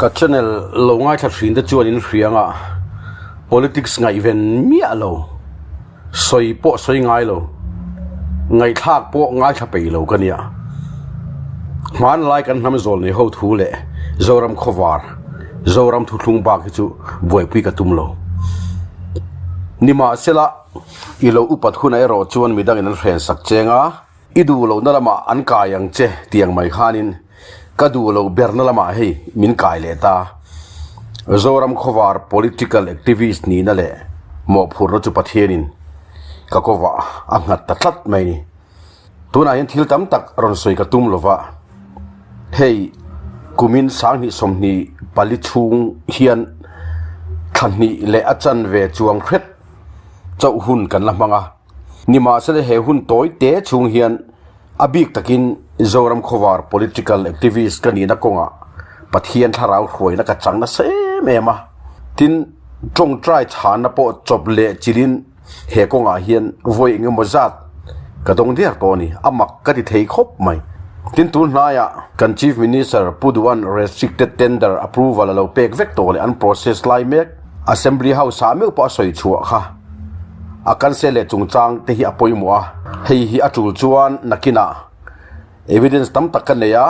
ก็เช่นเราง่ายชัดสินแต่จวนอินเสียงอ่ะ politics ไงเว้นเมียเราสวยโปะสวยง่ายเราไงทากโปะง่ายชับไปเรากันเนี่ยมันไล่กันทำโซนในห้องทูเล่โจรำขวาร์โจรำทุกลุงบากจู่บวยปีกตุ้มเรานี่มาเสละอีเราอุปัตคุณไอรอจวนมีดังนั้นเฟรนสักเจงอ่ะอีดูเรานั่นละมาอันกายังเจเตียงไม่ขานินก็ดูเราเบอร์นั่นละมาให้มินกายเลตาโจรำขวาร์ political activist นี่นั่นแหละหมอพูดเราจุปัทเทียนินก็ก็ว่าอังหัดตัดไหมนี่ตัวนั้นทิลตั้มตักรอนสวยกตุ้มเราว่าเฮ้ยกุมินสังนิสมนีปลิชุงเฮียนขันนี่เละอาจารย์เวจวงเคร็ดเจ้าหุ่นกันละมั้งอ่ะนี่มาเสด็จเหหุ่นโต้เตะชุงเฮียนอบิกตะกินโจรมขวาร์ political activist กันนี่นักกงอ่ะปะเทียนทาราวรวยนักจังนะเสมเอมาทินจงใจฐานนับปจบเละจิลินเหกงอ่ะเฮียนวยเงมจัดกระดงเดียร์ตัวนี้อามักกติเทคบไหมทินตุนนายกัน Chief Minister พูดวัน restricted tender approval เราเปกเวกตัวเลยอัน process ไล่เมก Assembly House สามีปอสวยชัวค่ะอาการเสลจงจังที่ฮิอปอยมัวให้ฮิอจูจวนนักกินา evidence ตั้มตักกันเลยอ่ะ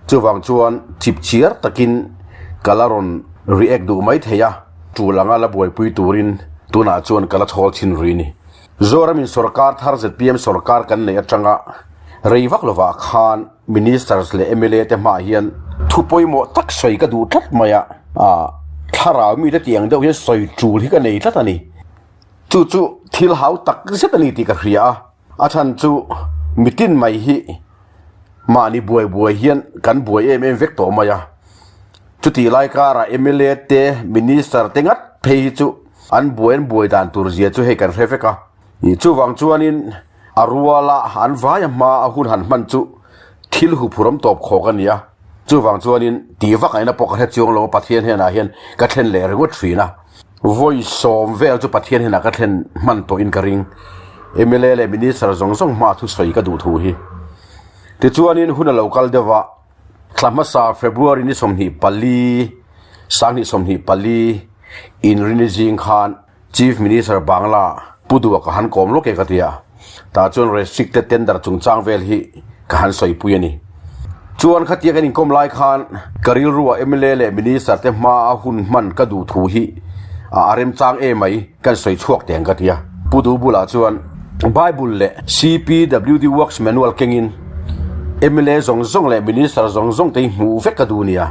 จูวังจวนจิบเชียร์ตักินกาลารอน react ดูไม่เทียจูหลังอาบวยปุยตูรินตัวน่าจวนกาลาทอลชินรีนี่โจรามินสุรการทาร์เซพีเอ็มสุรการกันเลยจังอ่ะเรียกว่าขานมินิสเตอร์สเลเอเมเลเตมาเฮียนทุบไปหมดตักสวยก็ดูทัดมาถ้าเรามีแต่เตียงเดียวยังสวยจูที่กันในทัดนี่จู่ทิลหาวตักเสตนี่ติกเรียอาจารย์จู่มิตินไม่ฮีมานี่บวยเฮียนกันบวยเอ็มเวกตัวมายจู่ที่ไล่การเอเมเลเตมินิสเตอร์เต็งัดเพย์จู่อันบวยด่านตุรเซียจู่ให้กันเรฟกะจู่วังจวนนินอารัวละอันวายมาหุ่นหันมันจู่ทิลหูพร้อมตบขอกันเนี่ยจู่วังจวนนินตีวักไอ้น่ะปกติจงลงปะเทียนเฮน่ะเฮียนกัดเทนเลร์งดฟีนะvoice สมเวลจู่ปะเทียนเฮน่ะกัดเทนมันโตอินกริงเอเมเลมินิสเตอร์จงมาทุกสวยก็ดูทูฮีที่จวนนินหุ่นเราคัลเดว่าคลามาซาเฟบรุอารีนี่สมหีปัลลีสังนี่สมหีปัลลีอินรินิจิงคาน Chief Minister บังลาพูดว่าก็หันกอมโลกเอกติยาแต่จวน restricted tender จงจางเวลฮีก็หันสวยปุยนี่จวนขัดยังกันกอมไลคานกริลรัวเอเมเลเลมินิสเตอร์เตมาหุ่นมันก็ดูทูฮีอาริมจางเอไหมกันสวยชวกเตียงกติยาพูดบุลาจวนไบเบิลเล CPWD Works Manual เก่งินเอเมเลจงเลมินิสเตอร์จงเตยมูเวกก็ดูเนี่ย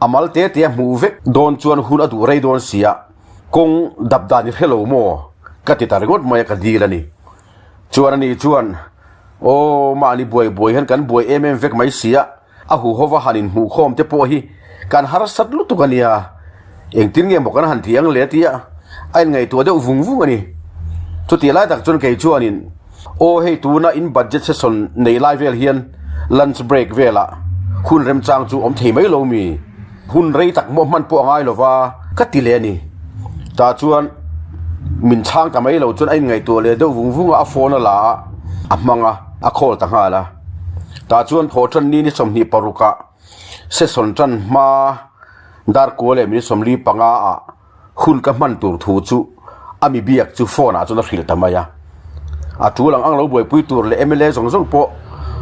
อามัลเตะมูเวกโดนจวนหุ่นอดูไรโดนเสียคงดับดานิเฮโลโมก็ติดตารงดไม่ก็ดีแล้วนี่จวนโอ้มานี่บวยเห็นกันบวยเวกไม่เสียหูหัวหันินหูคอมเจ็บปวดฮีการหารัดลุตุกันเนี่ยเองทิ้งเงี้ยบอกกันหันเถียงเลยที่ไอ้ไงตัวเดียววุ้งอันนี้สุดที่ไล่ตักจนเกยจวนนินโอ้ให้ตัวน่ะอินบัดเจ็ตเซสซอนในไลฟ์เวลเฮียนลันช์เบรกเวล่ะคุณเริ่มจางจู่อมเทไม่ลงมีคุณเรยตักมันปวดง่ายหรอว่าก็ติเลนี่ตาจวนมินช่างทำไมเราจนไอ้ไงตัวเลยเดี๋ยววุ้งอาโฟนละมังอาโคลต่างหากละตาจวนโถจันนี่สมนีปรุกะเสสนจันมาดาร์โกเลมิสมลีปังอาหุ่นกับมันตัวทูจูอามีเบียกจูโฟนจนหิลทำไมจูหลังอังเราบวยปุยตัวเลยเอเมเลสงโป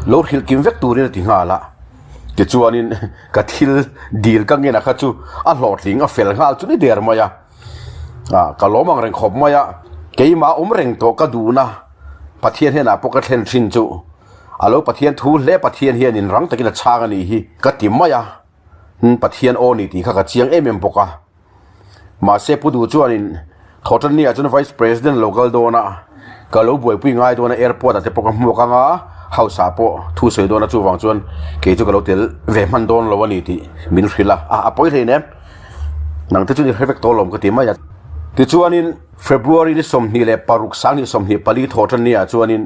เราหิลกิมเวกตัวนี่ติงาละที่จวนนี่กัดหิลดีลกังเงินนะครับจูหลอดลิงเฟลงาจูนี่เดียร์มายก็ล้อมังเร่งขบมายเกี่ยมาเร่งโตก็ดูนะปะเทียนเฮน่ะปกติเห็นชินจูแล้วปะเทียนทูเล่ปะเทียนเฮียนินรังตะกินชากันนี่ฮีก็ติมมายปะเทียนโอนี่ตีข้าก็เชียงเอ็มปกะมาเซปูดูจวนนินทอดนี่จน Vice President local โดนะก็รู้บวยปุยง่ายโดนะ airport แต่ปกติหมวกงาเฮาสาปอทูเสยโดนะจูวังจวนเกี่ยจูก็รู้เตลเวมันโดนเราวันนี้ที่มินฟิลละปอยเลยเนี่ยนังที่จุดนี้เรฟเฟกต์ตัวลมก็ติมมายที่จวนนินเฟบรุอารีนี่สมนี่เลยปารุกสังนี่สมนี่ปารีทอดนี่จวนนิน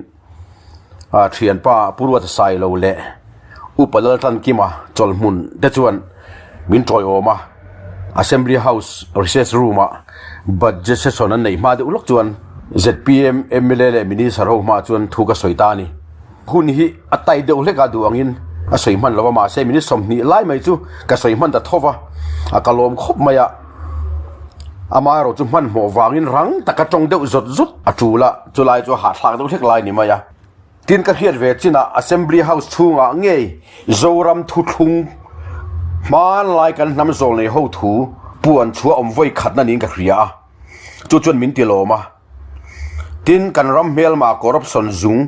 เทียนป้าผู้วัดไซโลเล่อุปเลตันกิมาจอลมุนเดจวนมินทอยโอมา Assembly House Recess Room บัดเจสซอนนั่นไหนมาเดอุลกจวน ZPM MLL มินิสารมาจวนทุกสวยตานี่หุ่นฮีอัตไตเดอุเล็กาดูอังอิน สวยมันแล้วว่ามาเซมินิสมนี่ไล่ไม่จู่ก็สวยมันแต่ทว่ากะลมคบมายะอามาเราจุมันหัววางินรังแต่กระจงเดือดจุดจูละจุลายจูหาทางตัวเทกลายนี่มายะทีนกระเทียดเวจินะ Assembly House ทุ่งเงยโจรำทุทุงมาไล่กันนำโจในห้องถูป่วนชัวอมไว้ขัดนั่นเองกับเรียจุจวนมินติโลมาทีนกันรำเมลมา corruption จุง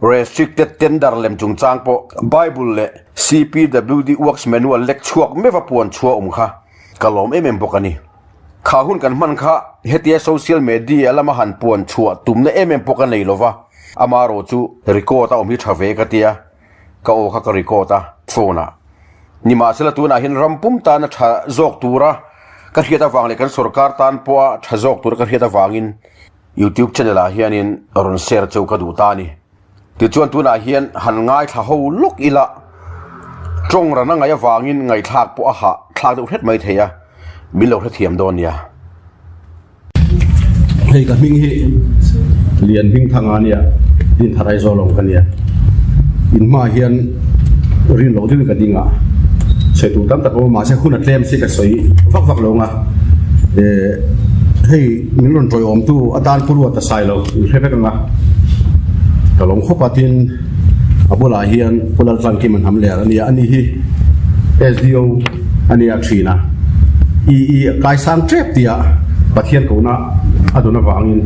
restricted tender เล่มจุงจางปอ Bible เล่ CPWD Works Manual เล็กชัวไม่ว่าป่วนชัวค่ะกะลมเอ็มบอกกันนี่ข้าหุ่นกันมันค่ะเฮตีโซเชียลมีเดียแล้วมาหันป่วนชัวตุ่มในบอกกันเลยหรอวะอามาโรจูริโกตาอมิทราเวกเตียก็โอคักริโกตาโฟนะนี่มาเสละตัวน่ะเห็นรำปุ่มตานะชะจอกตัวระก็เฮียตาฟังเลยกันสุรการตานปัวชะจอกตัวก็เฮียตาฟังอิน YouTube channel เฮียนินอรุณเซอร์เจ้าก็ดูตานี่ติดชวนตัวน่ะเฮียนหันง่ายถ้าหูลุกอีละตรงระนั่งไงฟังอินไงทากปัวหะทากตัวเพชรไม่เทียมิโลเทียมโดนเนี่ยเฮ้ยกับมิงฮีเรียนมิงทางงานเนี่ยดินทรายโซลงกันเนี่ยอินมาเฮียนรินโลที่กันดิ่งอ่ะใช้ตัวตั้มตะโกมาใช้คุณอัดเล่มสิกับสวยฟักลงอ่ะให้มินรอนโจยอมตู้อาจารย์ผู้รู้ตัดสายเราใช่ไหมกันอ่ะแต่ลงข้อปฏินอาบุลาเฮียนผู้ลังสังกิมันทำแล้วอันนี้ฮี SDO อันนี้อักษีนะกายสังเทปเดียปะเทียนกูนะอดุนาฟังอิน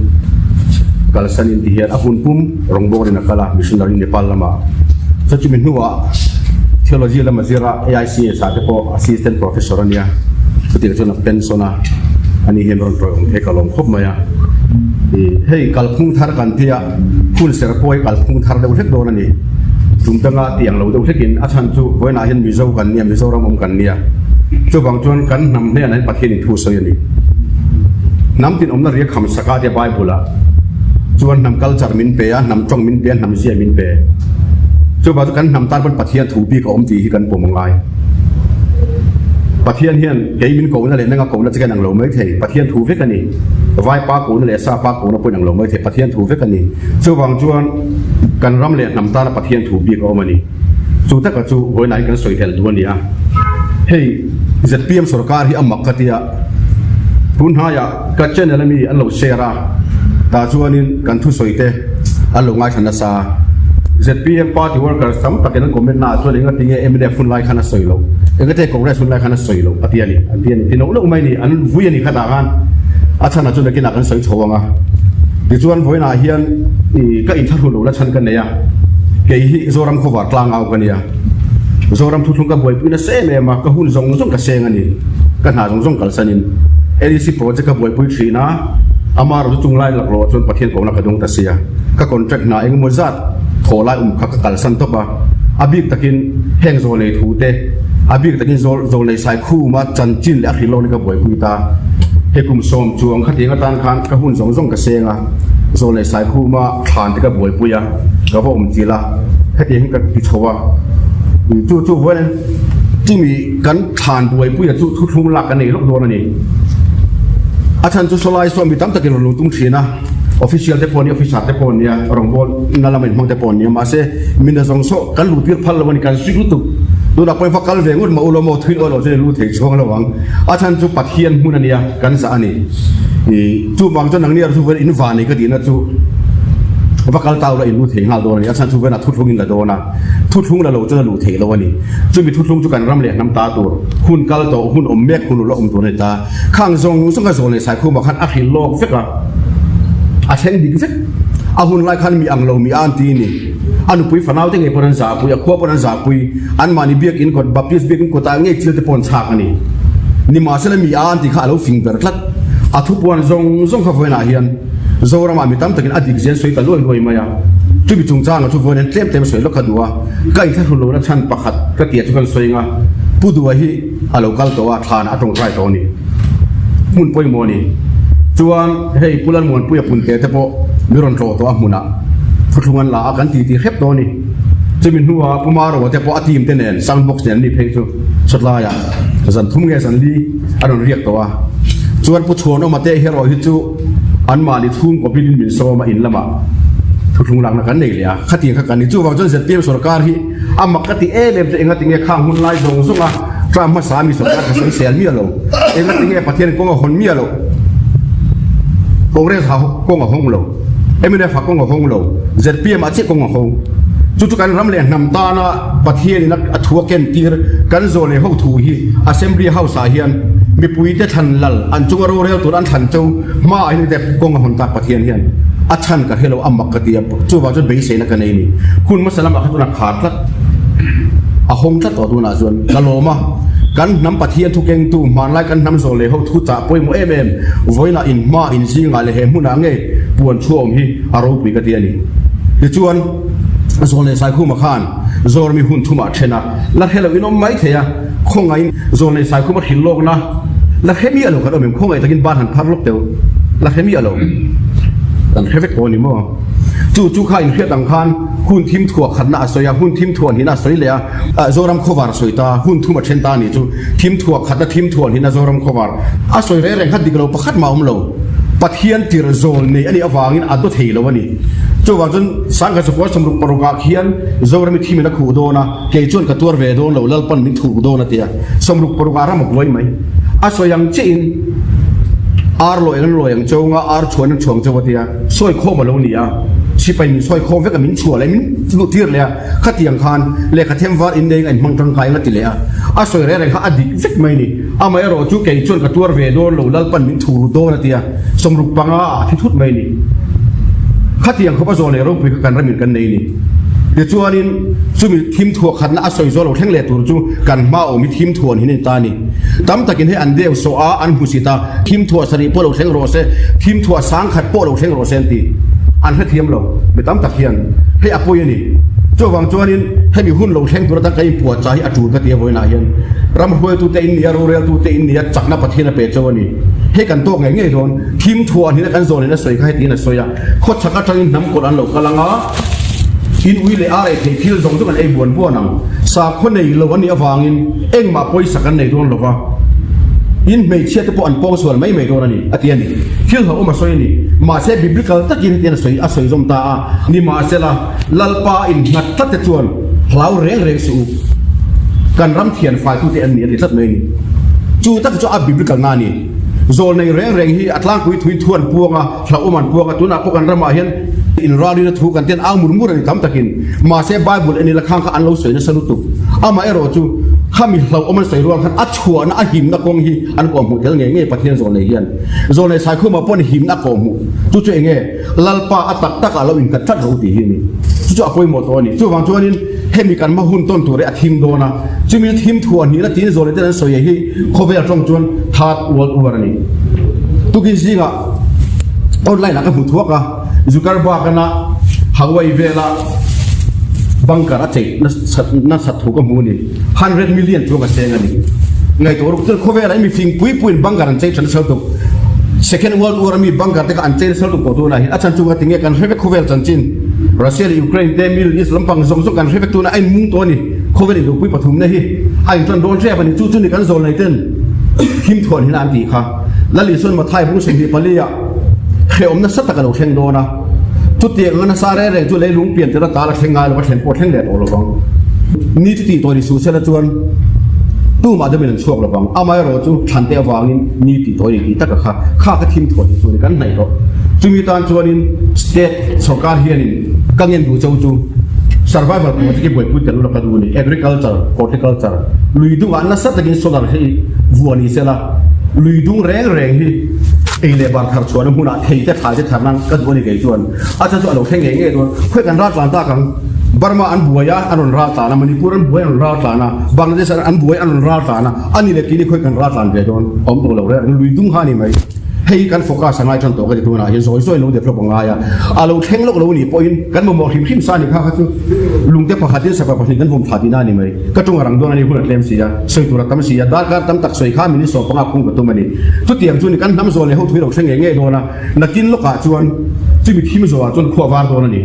กัลสันอินที่เฮียนอาคุณปุ่มรองบอกเรนักกาลามิชชันนารีเนปาลละมาสัจมินหัวเทโลจีละมาซีระ AIC สาธิต Assistant Professor เนี่ยปฏิกรรมเป็นโซนาอันนี้เห็นรอนโปรองเฮกลองคบมา呀เฮ้ยกัลพุงทาร์กันที่อ่ะคุณเสร์ปอยกัลพุงทาร์เดวเทกโดนนี่จุดตั้งแต่ยังเราเดวเทกินอาจารย์จูไว้นาเห็นมิโซกันเนี่ยมิโซรำอมกันเนี่ยจูบางจวนกันนำเนี่ยนั้นปะเทียนทูสอยนี่น้ำตินอมนาเรียกคำสกัดที่ไบเบิลละจวนนำคัลเจอร์มินเปียนำจงมินเปียนำเสียมินเปียจูบางกันนำตาบนปะเทียนถูปีกับอมตีที่กันปุ่มงายปะเทียนเฮียนเกย์มินโกนั่นแหละนั่งโกนั่นจะกันนั่งลงไม่เทปะเทียนถูเฟกันนี่ไหวป้าโกนั่นแหละซาป้าโกนั่นปุ่นนั่งลงไม่เทปะเทียนถูเฟกันนี่จูบางจวนกันรำเลียนนำตาปะเทียนถูปีกับอมนี่จูแต่กับจูไว้ไหนกันสวยเทลด้วนนี่อ่ะเฮ้ยจัดเตรียมสุรการที่อัมมักกติยาปุ่นหายากัจเจนนั่นมีอันเราเชราตาจวนนี้กันทุสวยเตะอันเราง่ายชนะซาZPM Party Workers สัมปะกันก็ไม่น่าช่วยงานที่เอ็มเดฟุนไลค์ขนาดสวยโลเองก็เทคองเรสฟุนไลค์ขนาดสวยโลอันนี้ที่น้องลูกไม่นี่อันวุ้ยนี่ขนาดกันอาจารย์น่าจะได้กินอะไรสวยโชว์งะดิจวนวุ้ยน่าเฮียนนี่ก็อินทัศน์โลและฉันกันเนี่ยเกี่ยโซรัมขวาตลางเอากันเนี่ยโซรัมทุกทุกกับบุยปุ่นเสมมาก็หุ่นซงกับเซงันนี่ก็หาซงกับสันินLDC project กับบุยปุ่นชีนะอามาเราจุงไล่หลักโลจนประเทศของนักดงตัเสียก็คอนแทรคน่ะเองมัวจัดโถไล่ขักกัลสันตบะอาบิกตะกินแห้งโซเลยถูเตอาบิกตะกินโซเลยสายคู่มาจันจินและฮิโลนี่ก็บุยปุ่นตาเฮกุมสมจวงขัดเองก็ตานขันก็หุ่นซงกับเซงอ่ะโซเลยสายคู่มาทานที่ก็บุยปุ่ยอ่ะก็พวกมันจีละขัดเองก็ติดชัวจู่ๆวันที่มีกันทานบุยปุ่ยจู่ทุ่มหลักกันนี่ลูกโดนนี่อาจารย์จุสลายส่วนมีตั้งแต่กินหลุมตุ้งชีนะออฟฟิเชียลเทปนี้ออฟฟิศเทปนี้รองบอลนั่นละมันมองเทปนี้มาเสมินเดซงโซกันลุที่พัลละวันกันสิลุตุดูนักเป็นฟักกันเวงุดมาอุลโมทวินอุลเจลุเทกช่วงระหว่างอาจารย์จุปัทเฮียนมุนันยากันสานี่จู่บางจนนังเนี่ยจู่เป็นอินฟานี่ก็ดีนะจู่ฟักกันตาวละอินลุเทงฮัลโดนี่อาจารย์จู่เป็นทุกๆอินละโดนะทุกๆละโลเจอลุเทละวันนี้จู่มีทุกๆจู่กันรำเลียน้ำตาตัวหุ่นกัลโตหุ่นอมเมฆหุ่นละอมตัวในตาข้างทรงก็ทรงในสายคู่มาขันอัคฮิโลฟิกะอาเชนดีฟิกอาหุ่นไล่ขันมีอังโลมีอันตีนี่อันปุยฝันเอาที่ไงปนันสาปุยขวบปนันสาปุยอันมานี่เบียกินกดบัพติสเบียกินกดตาเงี้ยเชื่อที่ปนฉากนี่มาเสนมีอันที่ข้าเราฟิงเบอร์คลัดอาทุกวันทรงข้าฟัยนาเฮียนโซรามามีตั้มตะกินอดีตเจนสวยตะลุยรวยมาอย่างจุดจุงจ้างทุกวันเต็มสวยแล้วก็ดูว่าใกล้ที่หุ่นโลนัชันประคัดก็เกียรติทุกคนสวยงาผู้ดูว่าฮีอาโลกัลตัวทานอาตรงไรตัวนี้มุนป่วยโมนี่จวนเฮ้ยผู้ลันมวนผู้ยาปุ่นเตะแต่พอมิรอนโตตัวมุนะฟุตวันลากันตีเข็บตัวนี้จะมีหัวผู้มาเราแต่พออาทีมเต้นเองซัมบ็อกซ์เนี่ยนี่เพลงสุดลายสันทุ่มเงสันดีอันนั้นเรียกตัวจวนผู้ชวนออกมาเตะเฮโร่ฮิจูอันมาดิทุ่มกับบิลินมินโซมาอินละมา ทุกหลังนักกันนี่เลยขัดยังขัดกันนี่จู่ว่าจนเสร็จเตรียมสุรการที่อามักติเอเลมจะเองขัดยังข้างหุ่นไล่ส่งส่งอ่ะตามภาษามีสุรการกับสังเสียมีอะไรเองขัดยังประเทศกงกับคนมีอะไรกงเรียกเขากงกับห้องเราเอ็มไม่ได้ฝักกงกับห้องเราเสร็จเตรียมอาชีพกงกับห้องจู่ๆกันรำเลียงนำตานะประเทศนี้นักทัวร์เกนตีร์กันโซเลเขาถูฮีอาเซมบรีเฮาสาเฮียนมีปุยเดทันลัลอันจุงเราเรียวตัวอันทันเจ้ามาไอ้นี่แต่กงกับคนตาประเทศเฮียนอาชันกับเฮโลอัมบักกติยาจู่ว่าจนเบสเซนักกันนี่คุณมัสลามอักตุนักขาดละอาหงตัดตัวน่าส่วนกะโลมากันน้ำปะเทียนทุกเก่งตู้มันไล่กันน้ำโซเลเขาทุจ่าป่วยโมเอเมไว้น่ะอินมาอินซิงอะไรเห็นหุ่นอะไรปวนช่วงที่อารมณ์ปีกติยานี่เดี๋ยวชวนโซเลใส่คู่มาขานโซลมีหุ่นทุ่มอัดเชนะแล้วเฮโลวินอมไม่เทียคงไงโซเลใส่คู่มาหินโลกนะแล้วเฮมีอะไรกันเอาเหมือนคงไงตะกินบ้านหันพัดลกเดียวแล้วเฮมีอะไรแต่เฮฟเฟกต์ตัวนี้มั้งจู่ๆข้าอินเทียตังคันหุ่นทิมถั่วขันน่าสวยหุ่นทิมถั่วนี่น่าสวยเลยโซรัมโควาร์สวยตาหุ่นทุ่มเชนตานี่จู่ทิมถั่วขันน่าทิมถั่วนี่น่าโซรัมโควาร์สวยเร่งขัดดิกเราประคัดมาเราปัทยันติรโซนนี่อันนี้อวางินอัดตัวเทลวันนี้จู่ว่าจนสังกัดสปอร์ตสมรุปปรุกาเขียนโซรัมทีมนักขู่โดนะเกย์จวนกับตัวเวโดนเราเล่าปันมิถูกโดนนะเตียสมรุปปรุการามกไว้ไหมสวยยังเจนอาร์ลอยนั่นลอยอย่างเจ้างาอาร์ชวนนั่นชวงเจ้าเตียสวยโคมาลงนี่ชิไปมีสวยโคมเวกับมินชัวเลยมินลุทีร์เลยขัดยังคานเลขาเทมวาร์อินเดียไอ้มังตังไกละติเลยสวยเรื่องเขาอดีตฟิกไม่นี่ไม่รอจู่เกย์ชวนกับตัวเวโดนเราเล่าปันมินถูกโดนนะเตียสมรุปปังที่ทุดไม่นี่ขัดยังเขาประโจเลยรูปไปกันรำมินกันในนี่เดี๋ยวจวนนี้จู่มีทีมทัวร์ขัดน่าสวยโซเราแข่งเล่ตัวจู่กันมาโอมีทีมทัวร์ที่นี่ตานี่ตั้มตะกินให้อันเดียวโซอาอันหุสิตาทีมทัวร์สรีโปเราแข่งโรเซ่ทีมทัวร์สังขัดโปเราแข่งโรเซ่ตีอันให้ทีมเราไม่ตั้มตะเคียนให้อภัยนี่จู่วางจวนนี้ให้มีหุ้นเราแข่งตัวตั้งใจปวดใจอจูดกติยาไว้นายยันรำหัวตัวเตอินเดียโรเรลตัวเตอินเดียจักนับประเทศนับเปจวนนี้ให้กันโต๊ะไงโดนทีมทัวร์นี่นักการโซนนี่นักสวยให้ตีนักสวยโคตรชักกระชังน้ำกดอันเรากำลังอินวิเลอะไรที่พิลจงทุกคนไอ้บวนบัวนังสาคนในโลกนี้ฟังอินเอ็งมาป่วยสักกันในตัวเราว่าอินไม่เชื่อที่ปอนปองส่วนไม่โดนนี่อันนี้พิลเขาเอามาสวยนี่มาเสบิบลิกตะกินที่นั่นสวยสวยจงตานี่มาเสละลัลปาอินนัดตัดจวนเหลาเร่งสูกันรำเทียนไฟทุกที่อันนี้ที่สัตว์นี่จู่ตั้งจะอับบิบลิกงานนี่โซนในเร่งที่อัตลังคุยทวนพวงเราเอามันพวงตัวนักพวกกันรำมาเห็นอินราดีนะถูกกันเต้นเอาหมุนมุนนี่ทำตะกินมาเสบายบุญอันนี้ละข้างข้าอันเราสวยนะสนุกตุเอามาไอ้รอจู่ข้ามีเราเอามันใส่รวมกันอัดชัวนะหิมนักกองฮีอันกองหูเท่าไงเงี้ยประเทศโซนในเฮียนโซนในสายขึ้นมาป้อนหิมนักกองหูจู่เงี้ยลัลปาอัตตักเราอินกันชัดเราตีเฮียนี่จู่เอาไปหมดตัวนี่จู่วางตัวนี้ให้มีการมาหุ่นต้นตัวเรียทีมโดนะจู่มีทีมทัวร์นี่ละทีมโซนในนั้นสวยฮีเขาไปจงจวนทาดวอลoverนี่ทุกสิ่งอ่ะออนไลน์นักหุ่นทัวร์กันจุกร์บากันนะฮาวายเวล่าบังการ์เจนัสัตว์ถูกกับมูนี่100 millionตัวกันเสียงนี่ไงตัวรู้ตัวเขาเวลามีฟิงปุยบังการ์เจฉันสตุก second world war มีบังการ์เจกันเจสตุกตัวนั้นอาจารย์จูกันทิ้งกันเฮฟเขาเวลจันจินรัสเซียยูเครนเดมิลอิสลามปังส่งกันเฮฟตัวนั้นไอ้มุ้งตัวนี้เขาเวลาดูปุยปฐุมนี่ไอ้จนโดนเรียบนี่จู่ๆนี่กันโซนไหนเต้นทีมทวนที่นั่นตีค่ะแล้วลิส่วนมาไทยผู้สิงห์ปลีอ่ะเขียวมันสัตว์กันเราเข่งโดนะทุกทีเงินสาระเรื่องจุดเลยลุงเปลี่ยนแต่ละตาละเข่งงานเราเข่งปวดเข่งแดดโอ้เราฟังนี่ที่ตัวนี้สูเซลจวนตู้มาจะเป็นช่วงเราฟังเอาไม่รอจูฉันเตะฟังนี่ที่ตัวนี้ตั้งแต่ข้าก็ทีมทวนส่วนกันไหนก็จูมีตอนจวนนี้สเตทสงการเฮียนี่กังยันดูเจ้าจู survival ผมจะเก็บไว้พูดกันรู้ละกันดูนี่ agriculture horticulture ลุยดูอันนั้นสัตว์กินโซลาร์ที่วัวนี่เสละลุยดูแรงที่เอเลบาร์ทาร์ชวนมุ่งหน้าเที่ยวถ่ายจะทำนั่งก็ดูนี่เกี่ยจวนอาจารย์จวนเราเข่งเงี้ยตัวคุยกันรัฐบาลตากันบาร์มาอันบัวยาอันนราตานะมันนี่พูดอันบัวยอันราตานะบางประเทศอันบัวยอันราตานะอันนี้เล็กนี่คุยกันรัฐบาลเกี่ยจวนอมตัวเราเลยลุยดูหานี่ไหมให้กันโฟกัสง่ายจนตัวก็จะตัวน่ะยังสวยๆเราเด็กเราบอกง่ายเราเข่งโลกเรานี่พอยินกันมามองหิมซานี่ข้าคือลุงเด็กพอขัดที่สับปะรดกันผมขัดที่นั่นนี่ไหมก็จงรังตัวนี่คุณเล่มเสียสวยตัวเราทำเสียด้านการทำตักสวยข้ามินิสโซปงอาคงกับตัวมันนี่ทุกเตียงจวนกันทำโซนเลยเขาถือเราเข่งเงี้ยโดนนะนักกินลูกกาจวนจะมีทีมโซจนขั้ววาร์ตัวนี่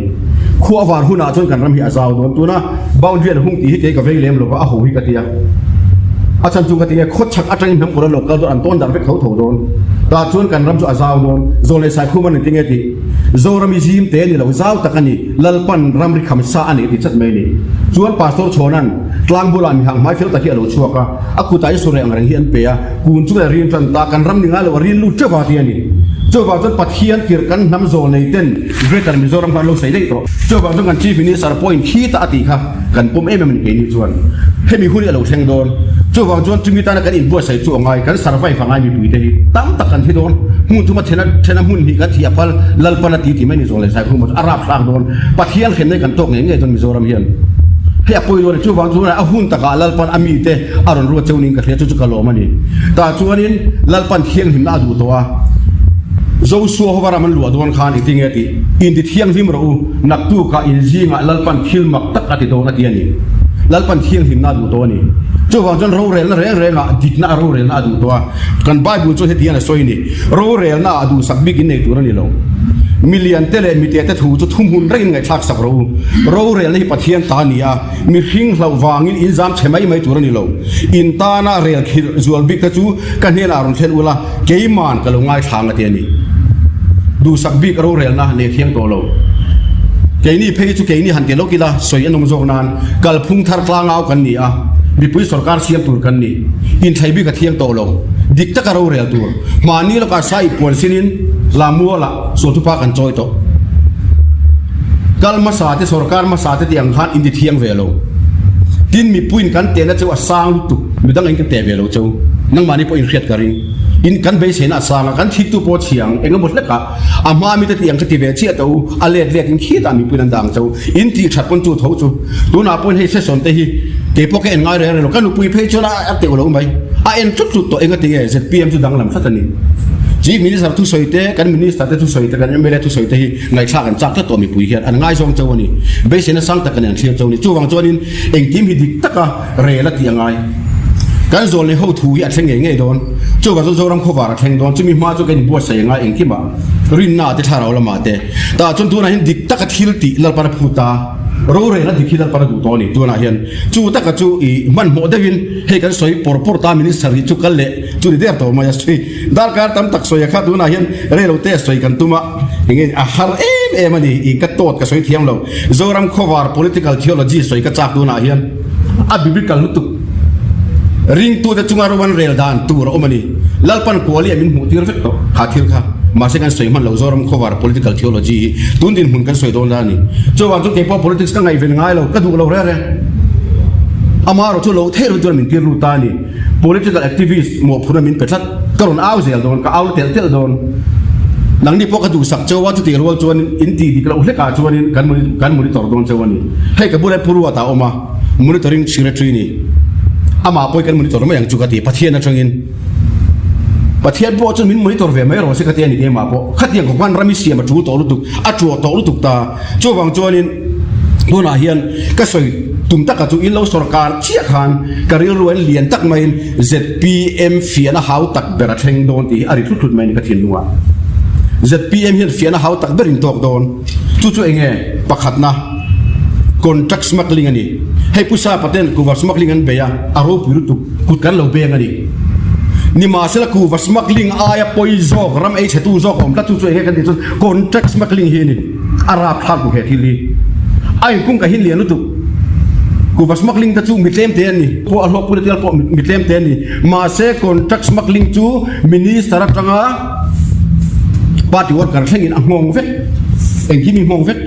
ขั้ววาร์หุ่นอาจนกันรำหิอาซาวโดนตัวนะบ้านเรียนหุ่นตีให้เด็กกับเวงเล่มเราก็อ้าวหิกติยา อาจารย์จุงกติเอโคชักอาจารย์ทำคนละหลอกก็โดนอันต้นดำไปเขาถูกโดนตาชวนกันรำจุอาซาวโดนโซเลสายคู่มันติงเอติโซรามิซิมเตนี่เราซาวตะกันนี่ลัลปันรำริคำซาอันนี้ติดชัดไม่นี่ชวนปาสโตร์ชอนันกลางบุลามีหางไม้เฟลตะเกียร์ชัวก็อากูตายสุเรอังเรียนเปียกูนจุเรียนจนตากันรำนิ่งอะไรวารีลุเจ้าว่าที่นี่เจ้าว่าจนปัทเฮียนกิรกันน้ำโซนในเต้นเกรตันมิโซรัมกันลงใส่ได้ตัวเจ้าว่าจนกันชีฟินิสารพอยน์ขี้ตาติค่ะกันปุ่มเอ็มมันเกี่ยนี่ชวนให้มีหุ่นเราแทงโดนเจ้าว่าจนจึงมีตากันอินบัวใส่จู่ง่ายกันสารไฟฝังง่ายมีปุ๋ยได้ตั้งตะกันที่โดนหุ่นทุกมาเทนหุ่นที่กันที่อัพลลัลปนาตีที่ไม่มีโซนเลยใส่หุ่นมันอาราบสร้างโดนปัทเฮียนเห็นได้กันโต๊ะเงี้ยจนมิโซรัมเฮียนให้อภัยโดนจู่ว่าจนเอาหุ่นตะกาลัลปันอามีเตอารอนรัวเจ้านิ่งกันเรียจุกกะโลมันนี่แต่จวนนี้ลัลปันเทียงหิมนาดูตัวโจสัวเขาว่ามันหลวดวนคานอีกทีเงี้ยติอินที่เที่ยงที่มันรู้นักตู้กับอินซีงะลัลปันคิลมักตักติโดนัดเดียนี่ลัลปันเที่ยงที่น่าดูตัวนี่เจ้าว่าจนรู้เรื่องอ่ะดิกน่ารู้เรื่องน่าดูตัวกันไบเบิลจะเห็นอะไรสวยนี่รู้เรื่องน่าดูสักบิ๊กอินในตัวนี่ลงมิลเลียนเตเลมิเตตถูจะทุ่มหุ่นเร่งไงทักสักรู้เรื่องที่ปะเทียนตานี่อ่ะมีหิ้งเราวางอินซามเฉยไม่ตัวนี่ลงอินตาน่าเรื่องคิดจวนบิ๊กตะจูกันเห็นอารมณ์เช่นอุลาเกยมันก็ลงง่ายทางกันเดียนี่ดูสักบิ๊กรู้เรื่องนะเนี่ยเที่ยงตัวเราเกยนี่เพย์จุเกยนี่หันเกลกิลาสวยนมโจนานกัลพุ่งทาร์กลางเอากันนี่อ่ะมีผู้สรการเสียมตัวกันนี่อินไทยบิ๊กเที่ยงตัวเราดิกตะการรู้เรื่องตัวมานี่เราก็ใส่ปวดสินินลามัวละส่วนทุกภาคกันจอยตัวกัลมาสาที่สรการมาสาที่ยังหันอินดิเที่ยงเวลาดินมีปุ่นกันเตนะเจ้าสร้างลุตุมีตั้งเองกันเตะเวลาเจ้านั่งมานี่พออินเครียดกันริงอินกันเบสเห็นอาสางกันทิกตุโพเชียงเองก็หมดแล้วก็อามามีแต่เตียงสติเวชีตัวอาเลียดอินขี้ตามีปุ่นดังเจ้าอินที่ฉัดปนจูเท่าจูตัวน่าปุ่นให้เสสนเตหีเก็บพวกเอ็นง่ายเลยเรากันปุ่ยเพชรละอัตเตอร์ลงไปเอ็นจุดตัวเองก็เตียเสร็จพีเอ็มจุดดังลำสัตว์นี่จีมินิสต์ทุสอยเตกันมินิสต์ทุสอยเตกันไม่ได้ทุสอยเตหีไงชากันจักตัวมีปุ่ยเฮียอันง่ายทรงเจ้านี่เบสเห็นสังตะกันอย่างเชียร์เจ้านี่จู่วังจวนนี่เองทีมฮิดิกตะกะเรลัดยังไงกันโซนเลยเขาถูกอัดเชงเงี้ยโดนจู่กับโซรำเขาว่าอัดเชงโดนจะมีมาจู่กันบัวใส่ยังไงเองที่บ้ารินน่าที่ท่าเราละมาเตะแต่จนตัวนั้นดิกตะกะทิลติลัลปาร์พูตารู้เรื่องนั้นดิคิลัลปาร์ดูตัวนี้ตัวนั้นเห็นจู่ตะกะจู่อีมันโมเดวินให้กันสวยปอร์ตามินิสต์ที่จู่กันเละจู่เดียร์ตัวมาจะสวยดาร์การตั้มตักสวยครับตัวนั้นเห็นเรื่องเราเตะสวยกันตัวมาอย่างเงี้ยอาหารมันนี่อีกกระโดดกับสวยเทียมเราโซรำเขาว่า political theology สวยกับจากตัวนั้นเห็นbiblical ลุตุริงตัวจะจุงอารุวันเรลดานตัวเราอมันนี่ลัลปันกัวลีมินหูที่เราเฟกต์ขาดที่ค่ะมาเสกันสวยมันเราโซรมขวา political theology ตุนดินหุ่นกันสวยโดนด้านนี้จ้าว่าจุดเก็บพอ politics กันไงเป็นไงเราก็ดูเราเรื่อยๆอามาเราช่วยเราเทเราจนมินที่รู้ตานี่ political activist หมวกพูดมินเป็ดสัตว์ก็โดนเอาเสียโดนก็เอาเตะโดนหลังนี้พวกกระดูสักเจ้าว่าจุดที่เราจวนอินทีดีเราเล็กจวนกันมุนิตอร์โดนเจ้าวันนี้ให้กับบุรุษผู้รู้ว่าตาออกมา monitoring secretary นี่อามาป่วยกันมุนิตอร์ไม่อย่างจุกติพัทยานะจังอินพัทยาบัวจนมินมุนิตอร์เวไม่รอสิขัดยันนี่เองมาป่ะขัดยันของวันรามิเซียมาจูโตลุตุจูโตลุตุตาจูวังจวนอินดูน่าเฮียนก็สวยตุ่มตักกับจูอินเราสรการเชี่ยขันการเรียนเรียนตักไม่ ZPM เฟียนะฮาวตักเบรเชงโดนตีอาริทุดไม่นี่ก็เทียนนัว ZPM เฮียนเฟียนะฮาวตักเบรินตอกโดนจู่ๆเองปักขัดนะcontract smuggling aniให้ผู้ชายประเทศกูว่า smuggling อันเบียอารมณ์พิรุษกุดกันเราเบียงaniนี่มาเสร็จกูว่า smuggling อายปอยซอกรำไอ้เชตูซอกผมตัดจู่ๆเองกันดิจน contract smuggling เฮนี่อาราบทางกูเห็นที่ลีไอ้กุ้งกับหินเหลียนรู้ตุกูว่า smuggling ตัดจู่มิดเล่มเตียนนี่พวกอารมณ์พูดเตียนพวกมิดเล่มเตียนนี่มาเสร็จ contract smuggling จู่มินิสระจังอ่ะปาร์ตี้วอร์กันเช่นอังงงเฟะเองที่มีงงเฟะ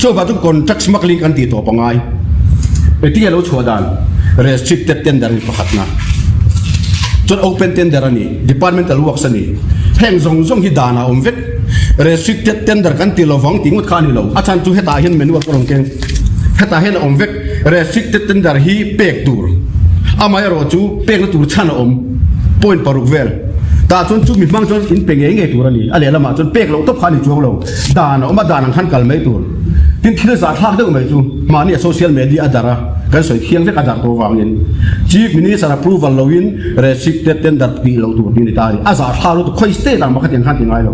ช่วยบรรทุกคนจักสมัครลิงกันตีตัวปังไงไอ้ที่เราชัวดัน restricted tender นี่ประคัดนะจน open tender นี่ departmental works นี่แห่งส่งที่ดานาเฟก restricted tender กันตีเราฟังตีงดขานี่เราอาจารย์จู่ให้ตาเห็นเหมือนว่าเราเก่งให้ตาเห็นเฟก restricted tender ฮีเปกตูร์อามาเราจู่เปกตูร์ชันpoint ปารุกเวลตาจนจู่มีฟังจนอินเปกเองไงตัวนี้อะไรละมาจนเปกเราต้องขานี่จู่เราดานามาดานังขันกัลไม่ตัวที่ที่เราสาธิตได้ไหมจู่มาเนี่ยโซเชียลมีเดียอาจารย์กันสวยเคียงเล็กอาจารย์ตัววางเงิน Chief Minister approval เราอิน restricted tender ปีเราตัวนี้ได้อาจารย์ท่าเราตัวค่อยสเตย์ตามมาขัดยังขัดยังไงเรา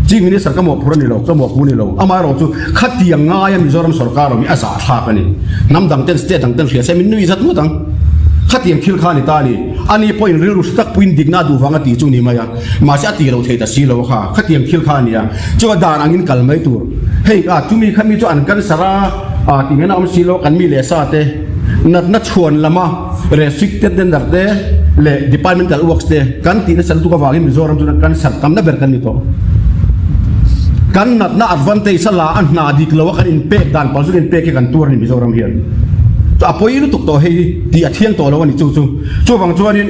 Chief Minister ก็หมดพูดนี่เราก็หมดพูดนี่เราอามาเราจู่ขัดยังไงมิจฉาสรการเรามีอาจารย์ท่ากันนี่น้ำดังเต้นสเตย์ดังเต้นเสียเซมินนุยจัดมั่วดังขัดยังคิลขานี่ตานี่ อันนี้พออินเรื่องสักปุ่นดิกน่าดูฟังตีจุนี่มาyaมาเสียตีเราเทแต่สีเราค่ะขัดยังคิลขานี่จ้าด่านอังกินกัลไม่ตัวเฮ้ยจุมีขมีจ้าอันกันสระที่งั้นเอาสีเรากันมีเลสาเตนัดชวนละมา restricted เดนดักเดเล departmental works เดกันตีนั้นสันตุกวากิมิโซรัมตุนักันสัตตามนับเบอร์กันนี่ตัวกันนัดน่า advantage สละอันน่าดีกว่ากันอินเปกด่านพอสุดอินเปกกันตัวนี่มิโซรัมเฮียนตัวอภัยรู้ตุกตัวให้ที่อาเทียงตัวแล้ววันนี้จู่บางส่วนนี้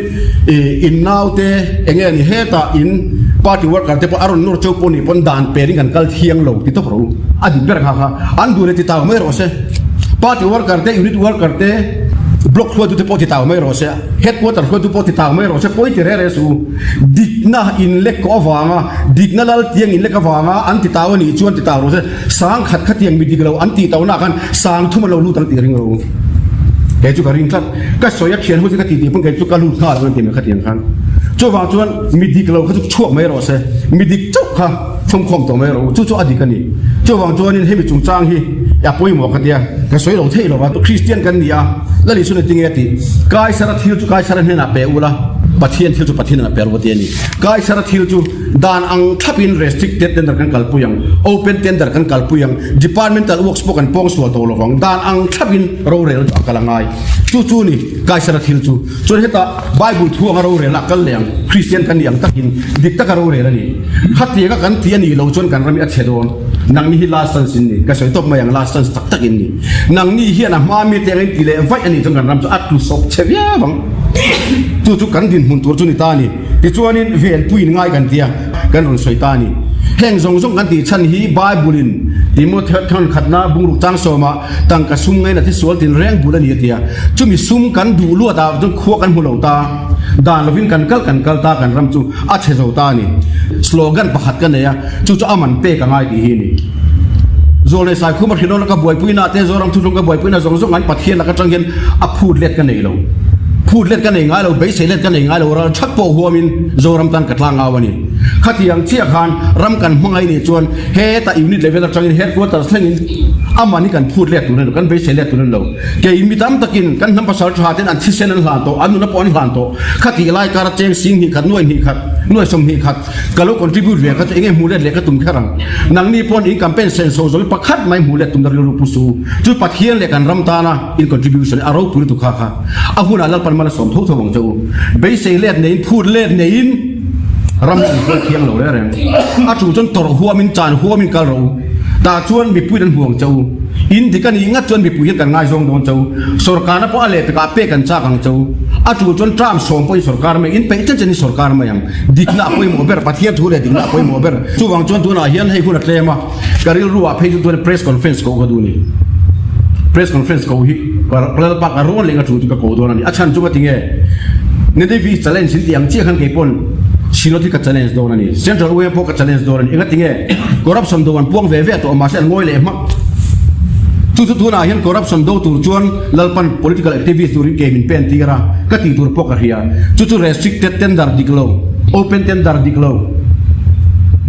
อินนาวเตเองนี่เฮต้าอินปาร์ตี้เวิร์กกันแต่พออารมณ์นู้จู่ปนี่ปนด่านเปริกันกัลเทียงเราที่ตัวเราอดีตเบอร์ค่ะอันดูเลยที่ตาไม่รอเสปาร์ตี้เวิร์กกันแต่ยูนิตเวิร์กกันแต่บล็อกหัวตัวที่ตาไม่รอเสเฮดควอเตอร์หัวตัวที่ตาไม่รอเสพอยที่เรสูดิกน่าอินเล็กก็ฟังดิกน่าลัลเทียงอินเล็กก็ฟังอันที่ตาวันนี้ชวนที่ตารอเสสางขัดเทียงมีดิกเราอันที่ตาหน้ากันสางทุ่มเราลู่ตั้งตีริงเราแกจุกริงครับก็สอยเขียนหัวที่กติดีเพิ่งแกจุกลู่ข้าวมันเต็มขัดเทียงขันจู่บางส่วนมีดิกเราเขาจุกชั่วไม่รอเสมีดิกจุกค่ะฟงคงตัวไม่รอจู่อดีกันนี่จู่บางส่วนนี่ให้มีจุงจ้างที่อย่าป่วยหมอกกันเดียก็สวยเราเท่เราว่าตัวคริสเตียนกันนี่แล้วนี่สุดที่เงี้ยที่กายสารทิลจุกายสารเห็นนับเปอุละปะเทียนทิลจุปะเทียนนับเปอุละเทียนนี่กายสารทิลจุด่านอังทับอิน restricted tender กันกัลปุยัง open tender กันกัลปุยัง departmental works พวกกันป้องสวดตัวเราฟังด่านอังทับอินเราเรียนอักลังไงจู่นี่กายสารทิลจุจนเหตุไบเบิลทั่วเราเรียนอักลังเลี้ยงคริสเตียนกันอย่างตักอินดิกตักเราเรียนนี่ขัดเทียกันเทียนนี่เราจนกันเรามีอัจฉริยะนังนี่ลาสันสินนี่ก็สวยตบมาอย่างลาสันตักอินนี่นังนี่เฮียนะมามีเตียงกิเลไว้อันนี้จนกันรำจะอัดลุศพเชียบังจู่กันดินหุ่นตัวจุนิตานี่ที่ชวนนี่เวียนปุยง่ายกันเตียกันรุนสวยตานี่แห่งทรงกันที่ฉันฮีบายบุลินที่มดเท่าขัดนาบุรุษจังโซมาตั้งกระซุ่มไงนะที่สวนที่แรงบุลินเตียจุมีซุ่มกันดูลัวตาจนขั้วกันหัวเหลาตาด่านลวินกันกัลตากันรำจูอัจฉริยะตานี่สโลกันประหัดกันเนี่ยจู่อามันเปกันง่ายที่นี่โซเลสายคู่มาที่โน่นก็บวยปุยนาเตโซรัมทุลงก็บวยปุยนาส่งกันปัดเทียนแล้วก็จังเย็นอพูดเล็ดกันเนี่ยเราพูดเล่นกันเองไงเราเบสเล่นกันเองไงเราชักโปหัวมินโจรำตันกัดลางเอาวันนี้ขัดยังเชี่ยคานรำกันมังไงนี่จวนเฮตาอิวนิตเลเวลจังเฮดวัวตาเส้นอามันนี่กันพูดเล่นตัวนั้นกันเบสเล่นตัวนั้นเราแกอิมิตามตะกินกันทำภาษาชาติอันที่เส้นนั้นหลานโตอันนู้นปอนหลานโตขัดที่ไล่การเจงสิงหิขัดน่วยหิขัดน่วยสมหิขัดกะลุคอนทริบิวต์เวียก็จะเองหูเล่นเล็กก็ตุ่มแค่รังนังนี่ปอนอีกกัมเป็นเซนโซโซประคัดไม่หูเล่นตุ่มดาริรูปุสูจุดปัดเทียนเล็กกันรำตานะอินคอนทริบิวชั่นอารมณ์ปุริตุข้าอาหุ่นอะไรปันมาละสมทุกทวงเจ้าเบสเล่นเนี่ยพูดเล่นเนี่ยรำอีกเทียงเราได้เลยอาจูจนตรหัวมินจานหัวมินกะเราตาชวนบิปุยดันห่วงเจ้าอินที่กันยิงชวนบิปุยกันง่ายทรงโดนเจ้าสุรการนั้นพออะไรไปกับเป้กันจ้ากันเจ้าอาจูจนตรามส่งไปสุรการไม่อินไปจนจะนี่สุรการไม่ยังดิกน่าไปโมเบอร์ปะเทียนทุเรศดิกน่าไปโมเบอร์จู่วังจวนตัวน่าเฮียนให้คุณอัดเลมาการิลรู้ว่าเพจตัวเพรสคอนเฟรนซ์ก็ดูนี่เพรสคอนเฟรนซ์ก็ฮิเพลย์ปากการร้อนเลยก็จู่ก็โกตัวนั่นอาชันจู่ก็ทิ้งเนี่ยได้วิจัยเล่นสิ่งที่ยังเชี่ยขันเก็บปนชิโนที่กัจจัยเล่นโดนนี่เซ็นทรัลเวย์พวกกัจจัยเล่นโดนนี่เองก็ทิ้งคอร์รัปชันโดนพวกเวฟตัวมาเส้นงอยเลยมั้งจู่ๆน่ะเห็นคอร์รัปชันโดนตัวจวนลัลปัน political activist ตัวนี้เกมินเป็นตีระก็ตีตัวพวกอะไรจู่ๆ restricted tender ดิกโล open tender ดิกโล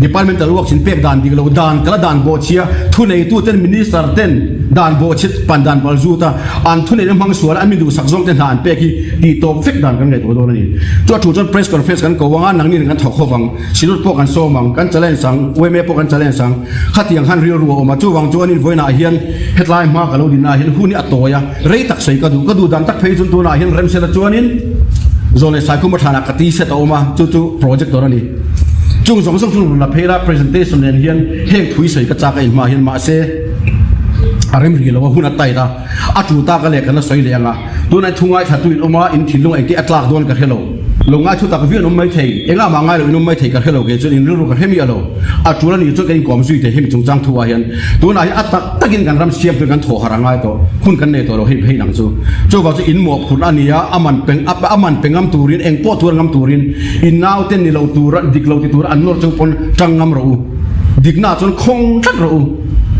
departmental works in pek dan diglo dan kala dan bochia thunei tu ten minister ten dan bochit pandan balzuta an thunei mang sual ami du sakjong ten han peki ti top fek dan kan ngai to do ni to thu chon press conference kan ko wanga nang ni kan thok khowang sinut pok kan so mang kan challenge sang weme pok kan challenge sang khatiang han rio ru ma chu wang chu anin voina hian headline ma kalo din na hian huni atoya rei tak sei ka du dan tak phei chun tu na hian rem sela chuanin zone sai kuma thana kati se to ma chu project to ni chung song song la phela presentation nen hian heng thui sei ka chaka in ma hian ma se arem ri lo hun atai da atu ta ka le kana soi le anga tu na thungai tha tu in oma in thilung ai ki atlak don ka hello longa chu ta ka vian mai thei enga ma ngai lo in mai thei ka hello ke chu in ru ka hemi alo atu la ni chu ka in kom sui te hemi chung chang thuwa hian tu na hi atak takin kan ram siam tu kan tho harangai to hun kan ne to lo hei nang chu ba chu in mo khun ania aman pengam turin eng po tur ngam turin in now ten ni lo tur dik lo ti tur an nor chu pon tangam ro dik na chon khong that ro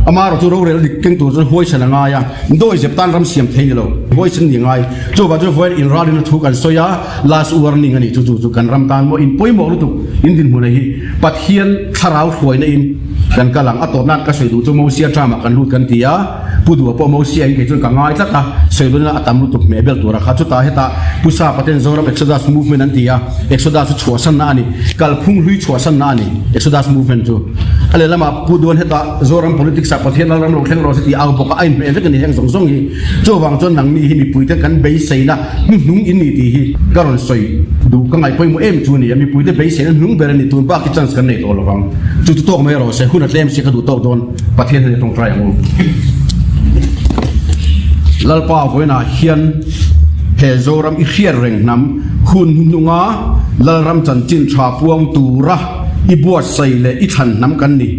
amaro tu ro rel dik king tu zo hoi chana nga ya doi jep tan ram siam thei lo hoi chen ni ngai chu ba jo void in radin thu kan soya last warning ani chu kan ram tan mo in poi mo lu tu in din mu hi pat hian tharau hoi na in kan kalang atop nat ka soi du chu mo sia drama kan lut kan tia pudu po mo sia in ke chu ka ngai tlata soi du na atam lu tu me bel tu ra kha chu ta heta pusa paten zoram exodus movement an tia exodus chu san na ani kal phung hlui chu san na ani exodus movement chu ale lama pudon heta zoram politics sa pathian ram lo thleng ro si au boka ain pe ve kan heng song song hi chu wang chon nang mi hi mi puite kan bei sei na nung in ni ti hi karon soi du ka ngai poi mo em chu ni mi puite bei sei na nung ber ni tun ba ki chance kan nei to lo wang chu tu to me ro se hun atlem si ka du to don pathian ni tong try mo lalpa voina hian he zoram i khiar reng nam hun nunga lalram chan chin tha puang tura i buat sai le i than nam kan ni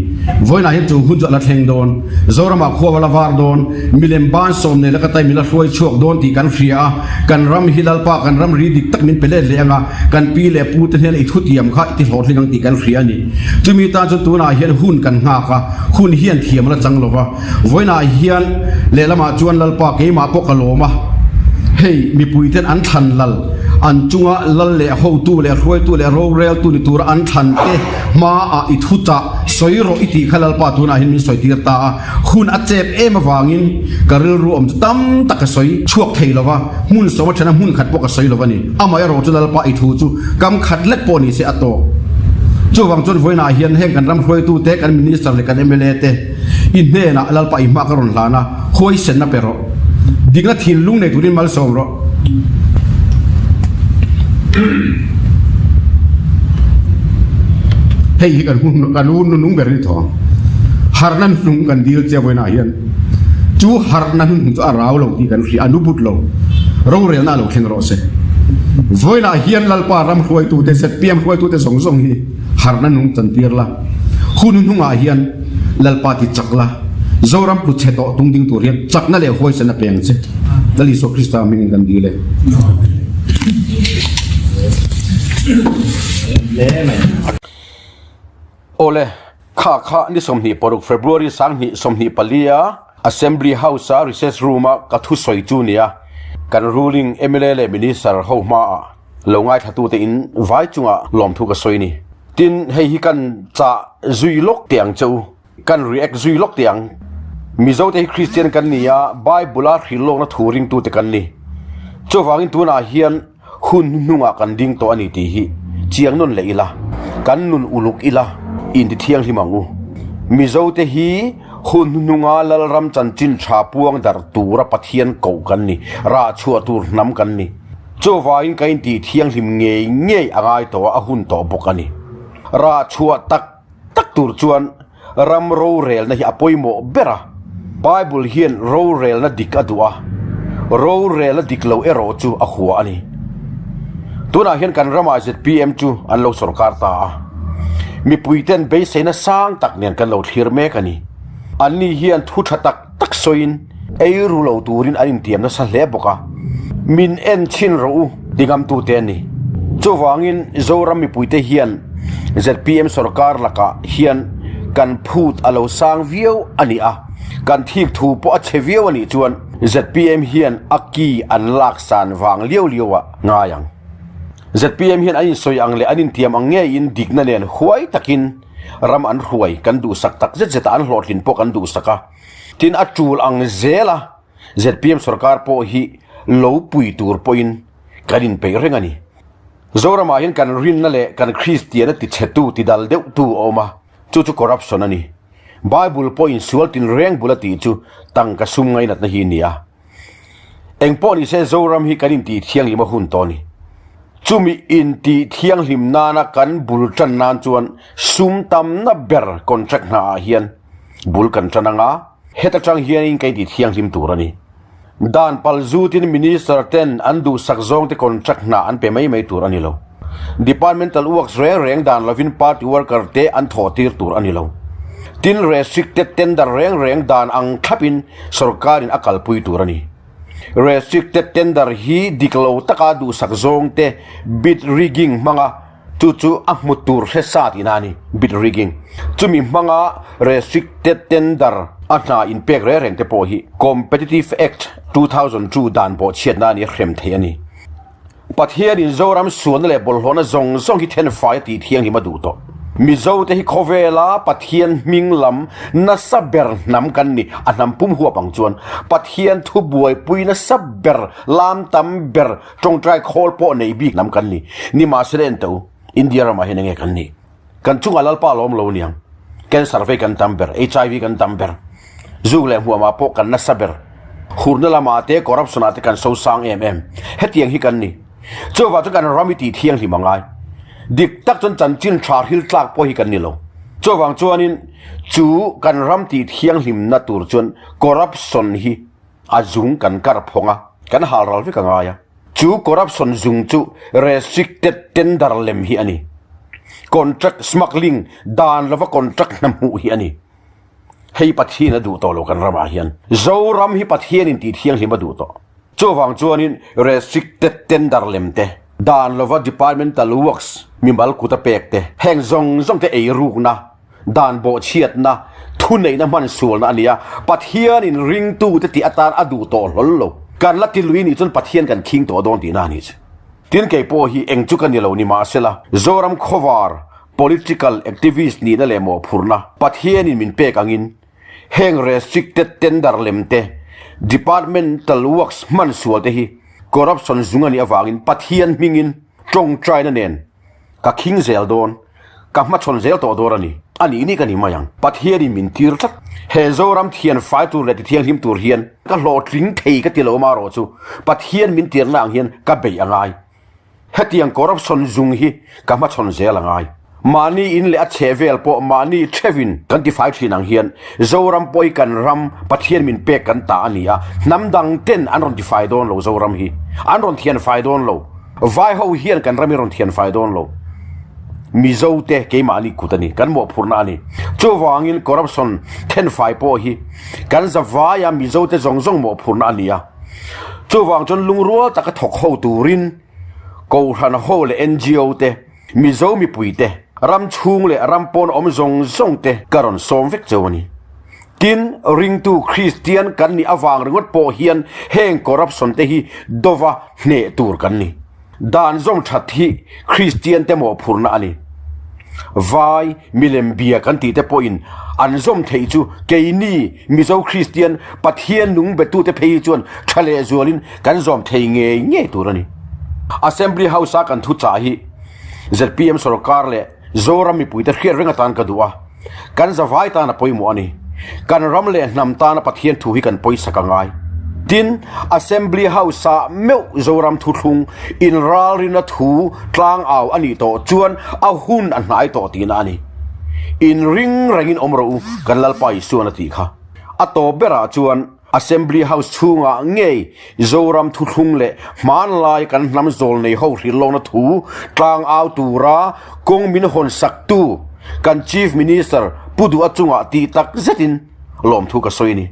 voina hin chu hun la thleng don zorama khuwa wala war don milem ban som ne la ka tai mila hloi chuak don ti kan fria kan ram hilal pa kan ram ri dik tak min pele le anga kan pi le pu te hel i thutiam kha ti hlot lingang ti kan fria ni chumi ta chu tu na hian hun kan nga kha hun hian thiam la chang lova voina hian le lama chuan lal pa ke ma po kaloma hey mi puiten an than lal an chunga lal le ho tu le roi tu le ro rel tu ni tur an than te ma a i thuta soiro iti khalal pa tu na hin min soi tir ta hun a chep em awangin karil ru om tam tak soi chuak thei lova mun so wa thana mun khat po ka soi lova ni amaya ro chu lal pa i thu chu kam khat lek po ni se ato chu wang chon voina hian heng kan ram roi tu te kan minister le kan mla te in ne na lal pa i ma karon lana khoi sen na pero digna thil lung ne turin mal som ro hei kan hun nung ber ni tho harnan nung kan dil che voina hian chu harnan chu arau lo ti kan ri anu but lo ro rel na lo khen ro se voina hian lalpa ram khoi tu te set pm khoi tu te song song hi harnan nung chan tir la hun nunga hian lalpa ti chakla zoram pu che to tung ding tur hian chakna le hoi sana peng che dali so krista min kan dile ole kha ni somni poruk February sang ni somni palia assembly house a recess room a ka thu soi chu nia kan ruling MLA minister ho ma longai thatu te in vai chunga lom thu ka soi ni tin hei hi kan cha zuilok tiang chau kan react zuilok tiang mizo te Christian kan nia Bible a thilong na thuring tu te kan ni chowangin tu na hian hun nunga kan ding to ani ti hi chiang non le ila kan nun uluk ila in ti thiang himangu mizo te hi hun nunga lalram chanchin tha puang dar tura pathian ko kan ni ra chua tur nam kan ni chowain kain ti thiang him nge angai to a hun to bokani ra chua tak tur chuan ram ro rel na hi apoimo bera Bible hian ro rel na dik adua ro rel na dik lo ero chu a khuwa ani tuna hian kan rama ZPM chu an lo sarkar ta mi puiten be sena sang tak nen kan lo thlir me kani ani hian thu thatak tak soin ei ru lo turin anin tiam na sa hle boka min en chin ro digam tu te ni chowangin zoram mi puite hian ZPM sarkar laka hian kan phut alo sang viau ani a kan thik thu po a cheviau ani chuan ZPM hian aki an laksan wang liawa ngayang ZPM hian anin soi ang le anin tiam ang nge in digna nen huai takin ram an huai kan du sak tak zet an hlotlin po kan du saka tin atul ang zela ZPM sarkar po hi lo pui tur poin kanin pe rengani zorama hian kan rin na le kan Christian ti chetu ti dal deu tu oma chu corruption ani Bible po in sualtin reng bulati chu tang ka sum ngai nat na hi nia engpo ni se zoram hi kanin ti thiang lima hun toni chumi in ti thiang hlim nana kan bul tan nan chuan sum tam na ber contract na hian bul kan tananga heta chang hian in kai ti thiang hlim turani dan palzutin minister ten andu sakzong te contract na an pe mai turani lo departmental works reng dan lovin party worker te an thotir turani lo tin restricted tender reng dan ang thapin sarkarin akal pui turani restricted tender hi diklo taka du sakzong te bid rigging manga chu ahmutur he sat inani bid rigging chumi manga restricted tender อันน่าอินเป็กเร่งแต่พอฮี Competitive Act 2002ด่านบ่เชียดนานี่เข้มเทียนี่ประเทศอินโซรัมส่วนนั่นแหละบอลหัวน่ะส่งที่เทนไฟตีเทียงที่มาดูต่อมิโซเตฮิโคเวลาประเทศมิงลำนัสเบอร์นำกันนี่อันนำปุ่มหัวปังจวนประเทศทุบวยปุยนัสเบอร์ลามตัมเบอร์จงใจโคลโปในบีกนำกันนี่มาเสด็จตัวอินเดียเรามาเห็นยังไงกันนี่กันจุงอัลลป้าล้อมโลนี่ยังแกนสารเฟกันตัมเบอร์ HIV กันตัมเบอร์จูเลหัวมาโปกันนัสเบอร์ขุนนั่นละมาเตะคอร์รัปชันอาเตกันโซซังเอ็มเฮตียงฮิกันนี่เจ้าว่าจะกันรามิตีเทียงที่มังไงดิกตักจนจันจินชาฮิลตากพอฮิกันนี่โลเจ้าวังจวนนินจูกันรำตีเทียงหิมนัตูรจนคอร์รัปชันฮีอาจุงกันการพงะกันหารัลฟิกังไงจูคอร์รัปชันจุงจู restricted tender เลมฮีอันนี้ contract smuggling ดานแล้วว่า contract น้ำหูฮีอันนี้ให้ปัทเทียนดูต่อโลกันรามาเฮียนเจ้ารำให้ปัทเทียนินตีเทียงหิมดูต่อเจ้าวังจวนนิน restricted tender เลมเตดานลว่า departmental works มีบัลกุตเปกเตแห่งซงเตไอรูกนะดานโบเชียดนะทุนในน้ำมันส่วนนะอันนี้ปัทเฮียนินริงตู้เตติอัตานอดูโตหลลการลัดที่ลุยนี่จนปัทเฮียนกันคิงตัวโดนตีนานี่ทีนเกย์โปฮีเองจุกันนี่เรานี่มาเสละโซรัมโควาร์ political activist นี่นั่นแหละหมอพูดนะปัทเฮียนินมินเปกังอินแห่ง restricted tender เลมเต departmental works มันส่วนเตฮีคอร์รัปชันจุงอันนี้อวางอินปัทเฮียนมิงอินจงใจนั่นเองกับคิงเซลโดนกับมาชนเซลตัวโดนอันนี้กันนี่มายังปัทเฮียนมินทีร์ทักเฮโซรัมเทียนไฟตัวเล็ดเทียนหิมตัวเฮียนก็โหลดลิงเทก็ติโลมาโรจูปัทเฮียนมินทีร์นางเฮียนก็เบียงไงเฮตียงคอร์รัปชันจุงฮีกับมาชนเซลไงมานี่อินเลอเชเวลปอมานี่เชวินกันที่ไฟที่นางเฮียนโซรัมปอยกันรัมปัทเฮียนมินเปกันตาอันนี้น้ำดังเต้นอันรอนที่ไฟโดนโลโซรัมฮีอันรอนเทียนไฟโดนโลไฟเขาเฮียนกันรัมรอนเทียนไฟโดนโลมิโซเตเกมานี่กุตนี่กันหมดพูนอันนี้โจวางินคอร์รัปชันเทนไฟปอฮีกันจะวายามิโซเตจงหมดพูนอันนี้โจวางจนลุงรัวตะกะถกเข้าตูรินกูรันโฮเลเอ็นจีโอเตมิโซมีปุยเตรำชุงเลรำปนอมซงเตการอนสมวิกเจวนี่กินริงตูคริสเตียนกันนี่อวางเรื่องปอเฮียนแห่งคอร์รัปชันเตฮีดวะเนตูร์กันนี่ดานซงชัดที่คริสเตียนเตโมพูนอันนี้วายมิเลมเบียกันตีเตปอินอันซมเทจูเกนี่มิโซคริสเตียนปัทเฮียนนุงเบตูเตเพยจวนทะเลจวลินกันซมเทเงตูร์นี่ Assembly House กันทุจาฮี ZPM สรการเลโซรามีปุยแต่เขียนเรื่องตานกันดัวกันจะไว้ตานะปอยมัวนี่กันรำเล่นำตานะปัทเฮียนถูกกันปอยสักง่ายดิน Assembly House เมื่อโซรามทุลุงอินราลินถูกลางเอาอันนี้โตจวนเอาหุ่นอันไหนโตตีนานี่อินริงแรงอินอมรูกันลัลไปส่วนตีค่ะอัตโตเบราจวนAssembly House ชูงะเงยโซรัมทุลุงเละมันลายกันนำโซลในห้องที่ลงนัทูกลางเอาตูรากงมินหอนสักตูกัน Chief Minister ผู้ดูอัจฉริยะตีตักเซตินลมทุกข์สวยนี่